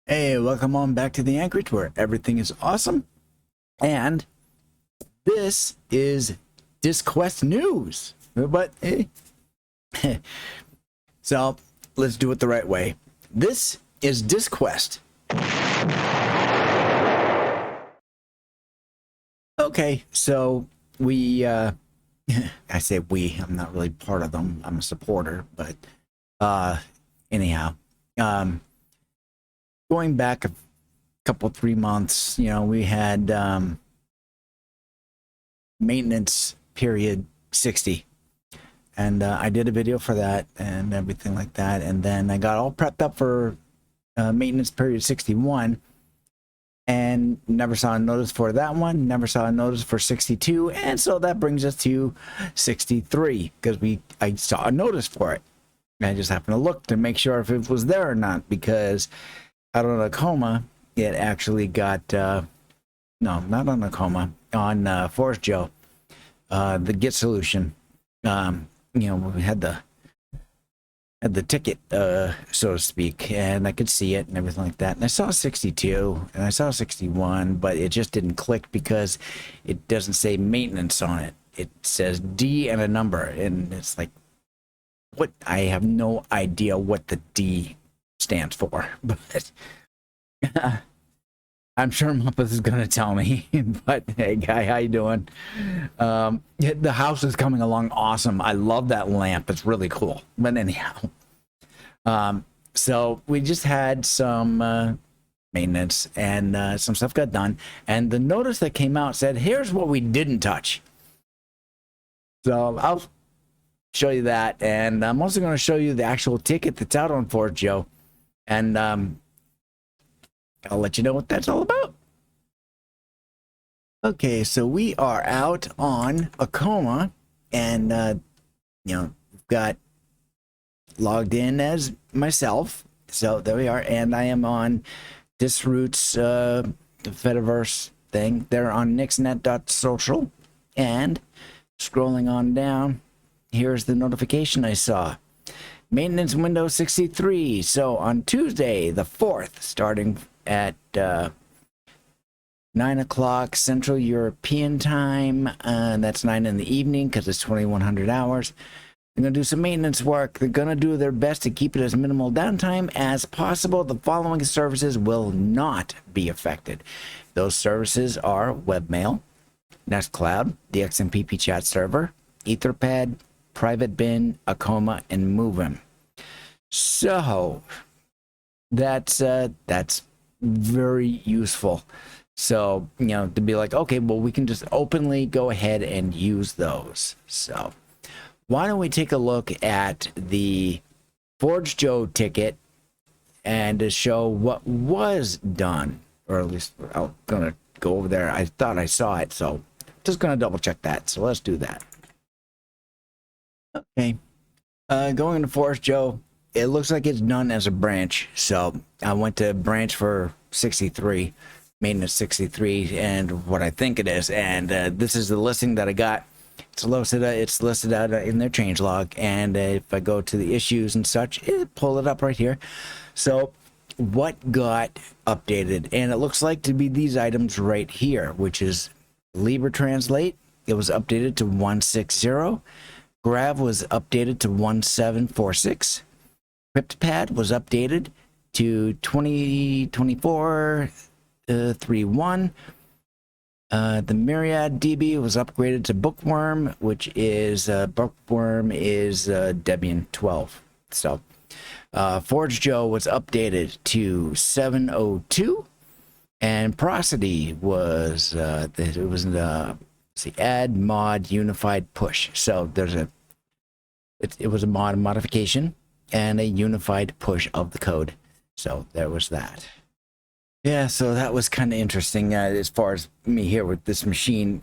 Hey, welcome on back to the Anchorage where everything is awesome. And this is DISQuest news. But so let's do it the right way. This is DISQuest. Okay, so we I say we, I'm not really part of them. I'm a supporter, but anyhow, going back a couple 3 months, we had maintenance period 60, and I did a video for that and everything like that, and then I got all prepped up for maintenance period 61 and never saw a notice for that one, never saw a notice for 62, and so that brings us to 63 because I saw a notice for it. I just happened to look to make sure if it was there or not, because out on Akkoma, it actually got no, not on Akkoma, on Forest Joe, the Git solution. We had the ticket, so to speak, and I could see it and everything like that. And I saw 62 and I saw 61, but it just didn't click because it doesn't say maintenance on it. It says D and a number, and it's like, what? I have no idea what the D stands for, but I'm sure Muppet is gonna tell me. But hey, guy, how you doing? The house is coming along awesome. I love that lamp. It's really cool. But anyhow, so we just had some maintenance, and some stuff got done. And the notice that came out said, "Here's what we didn't touch." So I'll show you that, and I'm also going to show you the actual ticket that's out on 4Joe, and I'll let you know what that's all about. Okay, so we are out on Akkoma, and we've got logged in as myself. So there we are, and I am on Disroot's Fediverse thing. They're on nixnet.social, and scrolling on down, here's the notification I saw. Maintenance window 63. So on Tuesday, the 4th, starting at 9 o'clock Central European time. That's 9 in the evening because it's 2100 hours. They're going to do some maintenance work. They're going to do their best to keep it as minimal downtime as possible. The following services will not be affected. Those services are webmail, Nextcloud, the XMPP chat server, Etherpad, Private Bin, Akkoma, and Movem. So that's very useful. So, to be like, okay, well, we can just openly go ahead and use those. So why don't we take a look at the Forge Joe ticket and to show what was done, or at least I'm going to go over there. I thought I saw it, so just going to double check that. So let's do that. Okay. Going to Forest Joe, it looks like it's done as a branch. So I went to branch for 63, maintenance 63, and what I think it is. And this is the listing that I got. It's listed out in their changelog. And if I go to the issues and such, pull it up right here. So what got updated? And it looks like to be these items right here, which is Libre Translate. It was updated to 160. Grav was updated to 1746. CryptPad was updated to 2024.31. The Myriad DB was upgraded to Bookworm, which is Bookworm is Debian 12. So Forge Joe was updated to 702, and Prosody was the add mod unified push. So it was a modification and a unified push of the code. So there was that. Yeah, so that was kind of interesting as far as me here with this machine.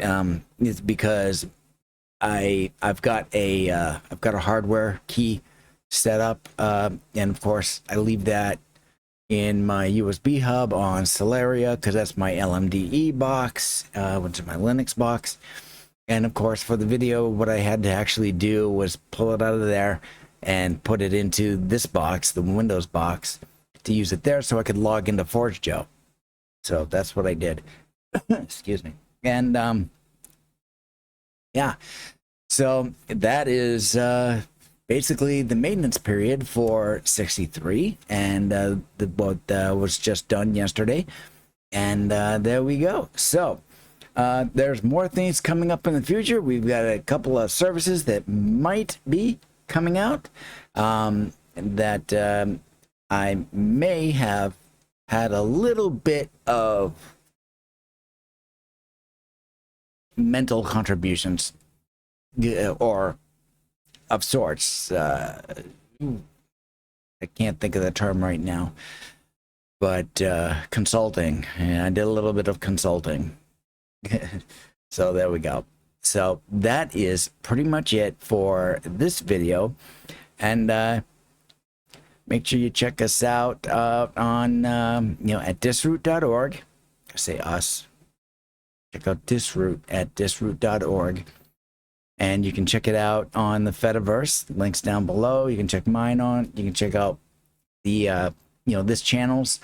Is because I've got a hardware key set up, and of course I leave that in my USB hub on Celeria because that's my LMDE box, which is my Linux box. And of course, for the video, what I had to actually do was pull it out of there and put it into this box, the Windows box, to use it there so I could log into Forge Joe. So that's what I did. Excuse me. And yeah, so that is basically the maintenance period for 63, and the boat was just done yesterday, and there we go. So there's more things coming up in the future. We've got a couple of services that might be coming out that I may have had a little bit of mental contributions or of sorts. I can't think of the term right now, but consulting. Yeah, I did a little bit of consulting. So there we go. So that is pretty much it for this video, and make sure you check us out on at disroot.org. I say us. Check out Disroot at disroot.org, and you can check it out on the Fediverse. Links down below. You can check mine on. You can check out the this channel's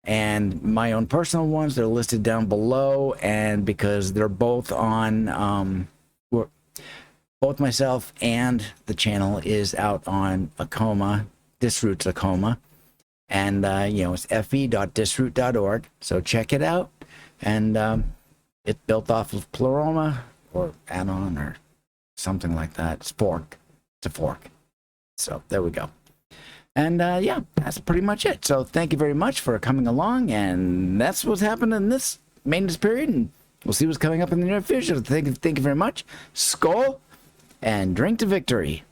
and my own personal ones. They're listed down below, and because they're both on both myself and the channel is out on Akkoma, Disroot's Akkoma, and it's fe.disroot.org. So check it out, and it's built off of Pleroma or add-on or something like that. It's fork. It's a fork. So there we go. And yeah, that's pretty much it. So thank you very much for coming along, and that's what's happened in this maintenance period, and we'll see what's coming up in the near future. Thank you very much. Skål, and drink to victory.